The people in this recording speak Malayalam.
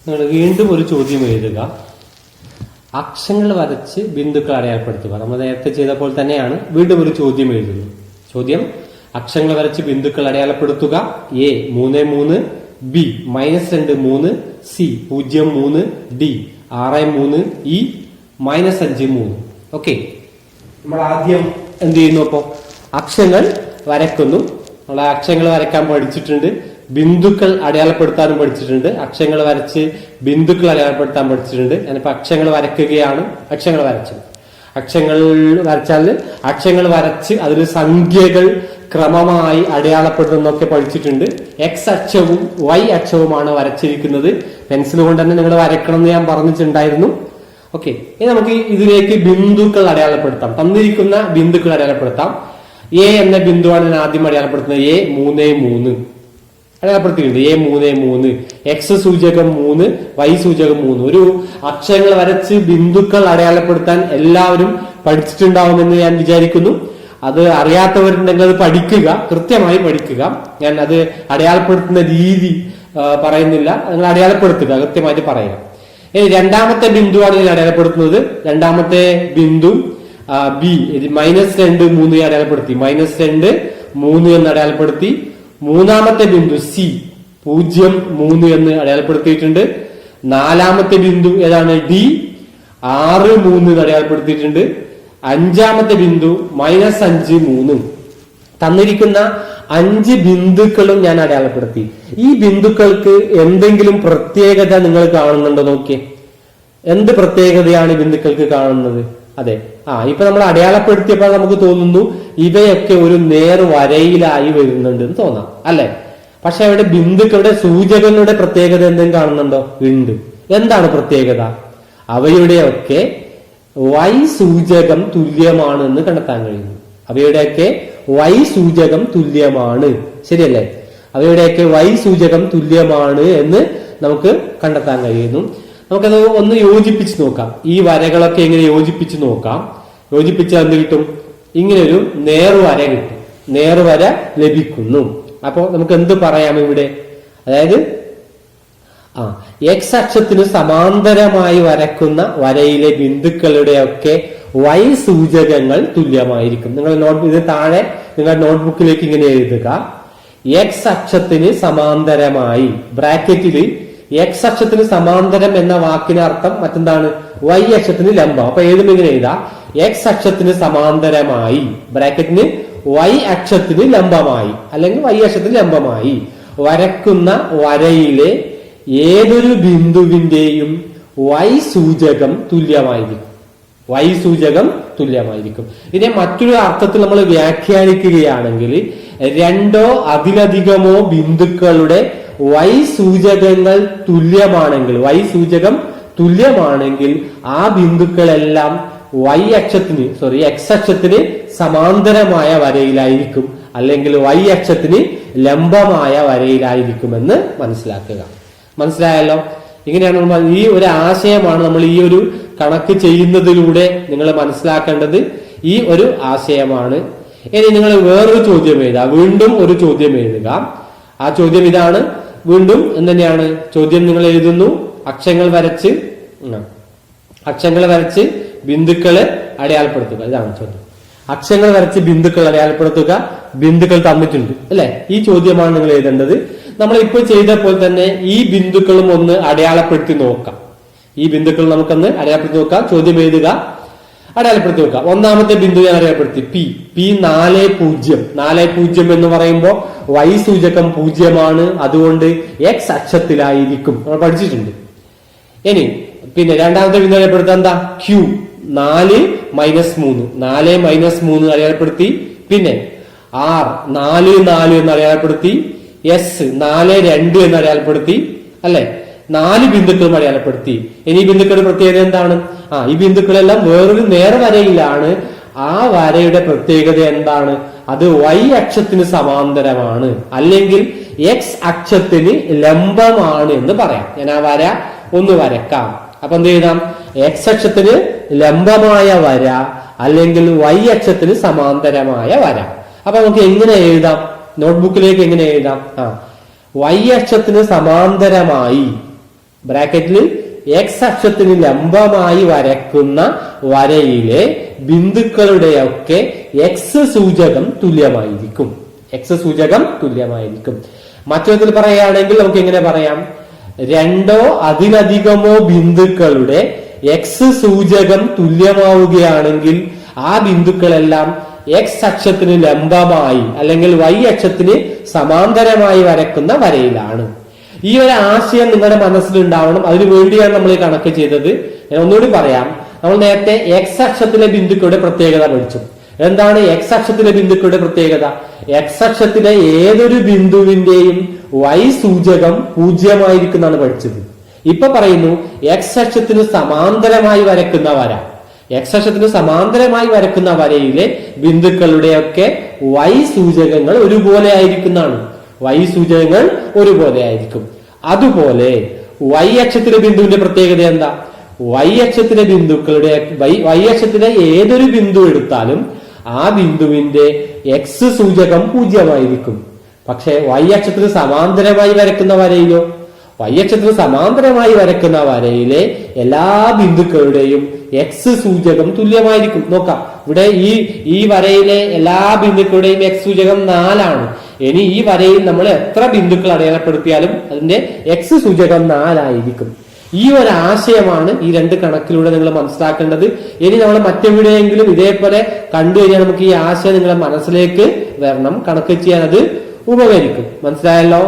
നിങ്ങൾ വീണ്ടും ഒരു ചോദ്യം എഴുതുക. അക്ഷങ്ങൾ വരച്ച് ബിന്ദുക്കൾ അടയാളപ്പെടുത്തുക. നമ്മൾ നേരത്തെ ചെയ്ത പോലെ തന്നെയാണ് വീണ്ടും ഒരു ചോദ്യം എഴുതുന്നത്. ചോദ്യം: അക്ഷങ്ങൾ വരച്ച് ബിന്ദുക്കൾ അടയാളപ്പെടുത്തുക. A 3 3, B -2 3, C 0 3, D 6 3, E -5 3. Okay, നമ്മൾ ആദ്യം എന്ത് ചെയ്യുന്നു? അപ്പോ അക്ഷങ്ങൾ വരക്കുന്നു. നമ്മൾ അക്ഷങ്ങൾ വരയ്ക്കാൻ പഠിച്ചിട്ടുണ്ട്, ബിന്ദുക്കൾ അടയാളപ്പെടുത്താനും പഠിച്ചിട്ടുണ്ട്. അക്ഷങ്ങൾ വരച്ച് ബിന്ദുക്കൾ അടയാളപ്പെടുത്താൻ പഠിച്ചിട്ടുണ്ട്. ഞാനിപ്പോ അക്ഷങ്ങൾ വരയ്ക്കുകയാണ്. അക്ഷങ്ങൾ വരച്ചു. അക്ഷങ്ങൾ വരച്ചാൽ അക്ഷങ്ങൾ വരച്ച് അതിൽ സംഖ്യകൾ ക്രമമായി അടയാളപ്പെടുത്തുന്നൊക്കെ പഠിച്ചിട്ടുണ്ട്. എക്സ് അക്ഷവും വൈ അക്ഷവുമാണ് വരച്ചിരിക്കുന്നത്. പെൻസിൽ കൊണ്ട് തന്നെ നിങ്ങൾ വരയ്ക്കണം എന്ന് ഞാൻ പറഞ്ഞിട്ടുണ്ടായിരുന്നു. ഓക്കെ, ഇനി നമുക്ക് ഇതിലേക്ക് ബിന്ദുക്കൾ അടയാളപ്പെടുത്താം. തന്നിരിക്കുന്ന ബിന്ദുക്കൾ അടയാളപ്പെടുത്താം. എ എന്ന ബിന്ദുവാണ് ഞാൻ ആദ്യം അടയാളപ്പെടുത്തുന്നത്. എ 3 3 അടയാളപ്പെടുത്തിയിട്ടുണ്ട്. എ 3 3, എക്സ് സൂചകം 3, വൈ സൂചകം 3. ഒരു അക്ഷരങ്ങൾ വരച്ച് ബിന്ദുക്കൾ അടയാളപ്പെടുത്താൻ എല്ലാവരും പഠിച്ചിട്ടുണ്ടാവുമെന്ന് ഞാൻ വിചാരിക്കുന്നു. അത് അറിയാത്തവരുണ്ടെങ്കിൽ അത് പഠിക്കുക, കൃത്യമായി പഠിക്കുക. ഞാൻ അത് അടയാളപ്പെടുത്തുന്ന രീതി പറയുന്നില്ല, നിങ്ങൾ അടയാളപ്പെടുത്തുക, കൃത്യമായിട്ട് പറയുക. ഇനി രണ്ടാമത്തെ ബിന്ദുവാണ് ഞാൻ അടയാളപ്പെടുത്തുന്നത്. രണ്ടാമത്തെ ബിന്ദു ബി -2 3 അടയാളപ്പെടുത്തി. -2 3 എന്ന് അടയാളപ്പെടുത്തി. മൂന്നാമത്തെ ബിന്ദു സി 0 3 എന്ന് അടയാളപ്പെടുത്തിയിട്ടുണ്ട്. നാലാമത്തെ ബിന്ദു ഏതാണ്? ഡി 6 3 എന്ന് അടയാളപ്പെടുത്തിയിട്ടുണ്ട്. അഞ്ചാമത്തെ ബിന്ദു -5 3. തന്നിരിക്കുന്ന 5 ബിന്ദുക്കളും ഞാൻ അടയാളപ്പെടുത്തി. ഈ ബിന്ദുക്കൾക്ക് എന്തെങ്കിലും പ്രത്യേകത നിങ്ങൾ കാണുന്നുണ്ടോ? നോക്കിയേ, എന്ത് പ്രത്യേകതയാണ് ബിന്ദുക്കൾക്ക് കാണുന്നത്? അതെ, ഇപ്പൊ നമ്മൾ അടയാളപ്പെടുത്തിയപ്പോൾ നമുക്ക് തോന്നുന്നു ഇവയൊക്കെ ഒരു നേർവരയിലായി വരുന്നുണ്ട് എന്ന് തോന്നാം, അല്ലെ? പക്ഷെ അവിടെ ബിന്ദുക്കളുടെ സൂചകങ്ങളുടെ പ്രത്യേകത എന്തെങ്കിലും കാണുന്നുണ്ടോ? ഉണ്ട്. എന്താണ് പ്രത്യേകത? അവയുടെയൊക്കെ വൈ സൂചകം തുല്യമാണ് എന്ന് കണ്ടെത്താൻ കഴിയുന്നു. അവയുടെയൊക്കെ വൈ സൂചകം തുല്യമാണ്, ശരിയല്ലേ? അവയുടെയൊക്കെ വൈ സൂചകം തുല്യമാണ് എന്ന് നമുക്ക് കണ്ടെത്താൻ കഴിയുന്നു. നമുക്കത് ഒന്ന് യോജിപ്പിച്ച് നോക്കാം. ഈ വരകളൊക്കെ എങ്ങനെ യോജിപ്പിച്ച് നോക്കാം. യോജിപ്പിച്ചാൽ എന്ത് കിട്ടും? ഇങ്ങനെ ഒരു നേർവര കിട്ടും, നേർവര ലഭിക്കുന്നു. അപ്പോ നമുക്ക് എന്ത് പറയാം ഇവിടെ? അതായത് എക്സ് അക്ഷത്തിന് സമാന്തരമായി വരക്കുന്ന വരയിലെ ബിന്ദുക്കളുടെ ഒക്കെ വൈ സൂചകങ്ങൾ തുല്യമായിരിക്കും. നിങ്ങൾ ഇത് താഴെ നിങ്ങൾ നോട്ട്ബുക്കിലേക്ക് ഇങ്ങനെ എഴുതുക. എക്സ് അക്ഷത്തിന് സമാന്തരമായി, ബ്രാക്കറ്റില് എക്സ് അക്ഷത്തിന് സമാന്തരം എന്ന വാക്കിന് അർത്ഥം മറ്റെന്താണ്? വൈ അക്ഷത്തിന് ലംബം. അപ്പൊ എഴുതുമ്പോൾ ഇങ്ങനെ എഴുതാം: എക്സ് അക്ഷത്തിന് സമാന്തരമായി, ബ്രാക്കറ്റിന് വൈ അക്ഷത്തിന് ലംബമായി അല്ലെങ്കിൽ വൈ അക്ഷത്തിന് ലംബമായി വരക്കുന്ന വരയിലെ ഏതൊരു ബിന്ദുവിന്റെയും വൈ സൂചകം തുല്യമായിരിക്കും. വൈ സൂചകം തുല്യമായിരിക്കും. ഇതിനെ മറ്റൊരു അർത്ഥത്തിൽ നമ്മൾ വ്യാഖ്യാനിക്കുകയാണെങ്കിൽ, രണ്ടോ അതിലധികമോ ബിന്ദുക്കളുടെ വൈ സൂചകങ്ങൾ തുല്യമാണെങ്കിൽ, വൈ സൂചകം തുല്യമാണെങ്കിൽ ആ ബിന്ദുക്കളെല്ലാം എക്സ് അക്ഷത്തിന് സമാന്തരമായ വരയിലായിരിക്കും അല്ലെങ്കിൽ വൈ അക്ഷത്തിന് ലംബമായ വരയിലായിരിക്കുമെന്ന് മനസ്സിലാക്കുക. മനസ്സിലായല്ലോ? ഇങ്ങനെയാണ് നമ്മൾ ഈ ഒരു ആശയമാണ് നമ്മൾ ഈ ഒരു കണക്ക് ചെയ്യുന്നതിലൂടെ നിങ്ങൾ മനസ്സിലാക്കേണ്ടത്. ഈ ഒരു ആശയമാണ്. ഇനി നിങ്ങൾ വേറൊരു ചോദ്യം എഴുതുക. വീണ്ടും ഒരു ചോദ്യം എഴുതുക. ആ ചോദ്യം ഇതാണ്. വീണ്ടും എന്തുതന്നെയാണ് ചോദ്യം? നിങ്ങൾ എഴുതുന്നു: അക്ഷരങ്ങൾ വരച്ച് ബിന്ദുക്കളെ അടയാളപ്പെടുത്തുക. ഇതാണ് ചോദ്യം. അക്ഷരങ്ങൾ വരച്ച് ബിന്ദുക്കൾ അടയാളപ്പെടുത്തുക. ബിന്ദുക്കൾ തന്നിട്ടുണ്ട്, അല്ലെ? ഈ ചോദ്യമാണ് നിങ്ങൾ എഴുതേണ്ടത്. നമ്മൾ ഇപ്പോൾ ചെയ്ത പോലെ തന്നെ ഈ ബിന്ദുക്കളും ഒന്ന് അടയാളപ്പെടുത്തി നോക്കാം. ഈ ബിന്ദുക്കൾ നമുക്കൊന്ന് അടയാളപ്പെടുത്തി നോക്കാം. ചോദ്യം എഴുതുക, അടയാളപ്പെടുത്തി നോക്കാം. ഒന്നാമത്തെ ബിന്ദു ഞാൻ അടയാളപ്പെടുത്തി. പി 4 0. 4 0 എന്ന് പറയുമ്പോൾ വൈ സൂചകം 0 അതുകൊണ്ട് എക്സ് അക്ഷത്തിലായിരിക്കും. നമ്മൾ പഠിച്ചിട്ടുണ്ട്. ഇനി പിന്നെ രണ്ടാമത്തെ ബിന്ദു അടയാളപ്പെടുത്താൻ എന്താ? ക്യൂ 4 -3. 4 -3 അടയാളപ്പെടുത്തി. പിന്നെ ആർ 4 4 എന്ന് അടയാളപ്പെടുത്തി. എസ് 4 2 എന്ന് അടയാളപ്പെടുത്തി, അല്ലെ? 4 ബിന്ദുക്കളും അടയാളപ്പെടുത്തി. ഇനി ഈ ബിന്ദുക്കളുടെ പ്രത്യേകത എന്താണ്? ഈ ബിന്ദുക്കളെല്ലാം വേറൊരു നേർവരയിലാണ്. ആ വരയുടെ പ്രത്യേകത എന്താണ്? അത് വൈ അക്ഷത്തിന് സമാന്തരമാണ് അല്ലെങ്കിൽ എക്സ് അക്ഷത്തിന് ലംബമാണ് എന്ന് പറയാം. ഞാൻ ആ വര ഒന്ന് വരക്കാം. അപ്പൊ എന്ത് എഴുതാം? എക്സ് അക്ഷത്തിന് ലംബമായ വര അല്ലെങ്കിൽ വൈ അക്ഷത്തിന് സമാന്തരമായ വര. അപ്പൊ നമുക്ക് എങ്ങനെ എഴുതാം? നോട്ട്ബുക്കിലേക്ക് എങ്ങനെ എഴുതാം? വൈ അക്ഷത്തിന് സമാന്തരമായി ബ്രാക്കറ്റിൽ എക്സ് അക്ഷത്തിന് ലംബമായി വരക്കുന്ന വരയിലെ ബിന്ദുക്കളുടെയൊക്കെ എക്സ് സൂചകം തുല്യമായിരിക്കും. എക്സ് സൂചകം തുല്യമായിരിക്കും. മറ്റൊരു പറയുകയാണെങ്കിൽ നമുക്ക് എങ്ങനെ പറയാം? രണ്ടോ അതിലധികമോ ബിന്ദുക്കളുടെ എക്സ് സൂചകം തുല്യമാവുകയാണെങ്കിൽ ആ ബിന്ദുക്കളെല്ലാം എക്സ് അക്ഷത്തിന് ലംബമായി അല്ലെങ്കിൽ വൈ അക്ഷത്തിന് സമാന്തരമായി വരക്കുന്ന വരയിലാണ്. ഈ ഒരു ആശയം നിങ്ങളുടെ മനസ്സിലുണ്ടാവണം. അതിനു വേണ്ടിയാണ് നമ്മൾ ഈ കണക്ക് ചെയ്തത്. ഞാൻ ഒന്നുകൂടി പറയാം. നമ്മൾ നേരത്തെ എക്സ് അക്ഷത്തിലെ ബിന്ദുക്കളുടെ പ്രത്യേകത പഠിച്ചു. എന്താണ് എക്സ് അക്ഷത്തിലെ ബിന്ദുക്കളുടെ പ്രത്യേകത? എക്സ് അക്ഷത്തിലെ ഏതൊരു ബിന്ദുവിന്റെയും വൈ സൂചകം 0 എന്നാണ് പഠിച്ചത്. ഇപ്പൊ പറയുന്നു എക്സ് അക്ഷത്തിന് സമാന്തരമായി വരക്കുന്ന വര. എക്സ് അക്ഷത്തിന് സമാന്തരമായി വരക്കുന്ന വരയിലെ ബിന്ദുക്കളുടെയൊക്കെ വൈ സൂചകങ്ങൾ ഒരുപോലെ ആയിരിക്കുന്നതാണ്. വൈ സൂചകങ്ങൾ ഒരുപോലെ ആയിരിക്കും. അതുപോലെ വൈ അക്ഷത്തിലെ ബിന്ദുവിന്റെ പ്രത്യേകത എന്താ? വൈ അക്ഷത്തിലെ ബിന്ദുക്കളുടെ വൈ അക്ഷത്തിലെ ഏതൊരു ബിന്ദു എടുത്താലും ആ ബിന്ദുവിന്റെ എക്സ് സൂചകം 0 പക്ഷെ വൈ അക്ഷത്തിന് സമാന്തരമായി വരക്കുന്ന വരയിലോ? വൈ അക്ഷത്തിന് സമാന്തരമായി വരക്കുന്ന വരയിലെ എല്ലാ ബിന്ദുക്കളുടെയും എക്സ് സൂചകം തുല്യമായിരിക്കും. നോക്കാം, ഇവിടെ ഈ വരയിലെ എല്ലാ ബിന്ദുക്കളുടെയും എക്സ് സൂചകം 4 ഇനി ഈ വരയിൽ നമ്മൾ എത്ര ബിന്ദുക്കൾ അടയാളപ്പെടുത്തിയാലും അതിന്റെ എക്സ് സൂചകം 4 ഈ ഒരു ആശയമാണ് ഈ രണ്ട് കണക്കിലൂടെ നിങ്ങൾ മനസ്സിലാക്കേണ്ടത്. ഇനി നമ്മൾ മറ്റെവിടെയെങ്കിലും ഇതേപോലെ കണ്ടു കഴിഞ്ഞാൽ നമുക്ക് ഈ ആശയം നിങ്ങളുടെ മനസ്സിലേക്ക് വരണം. കണക്ക് ചെയ്യാൻ അത് ഉപകരിക്കും. മനസ്സിലായല്ലോ?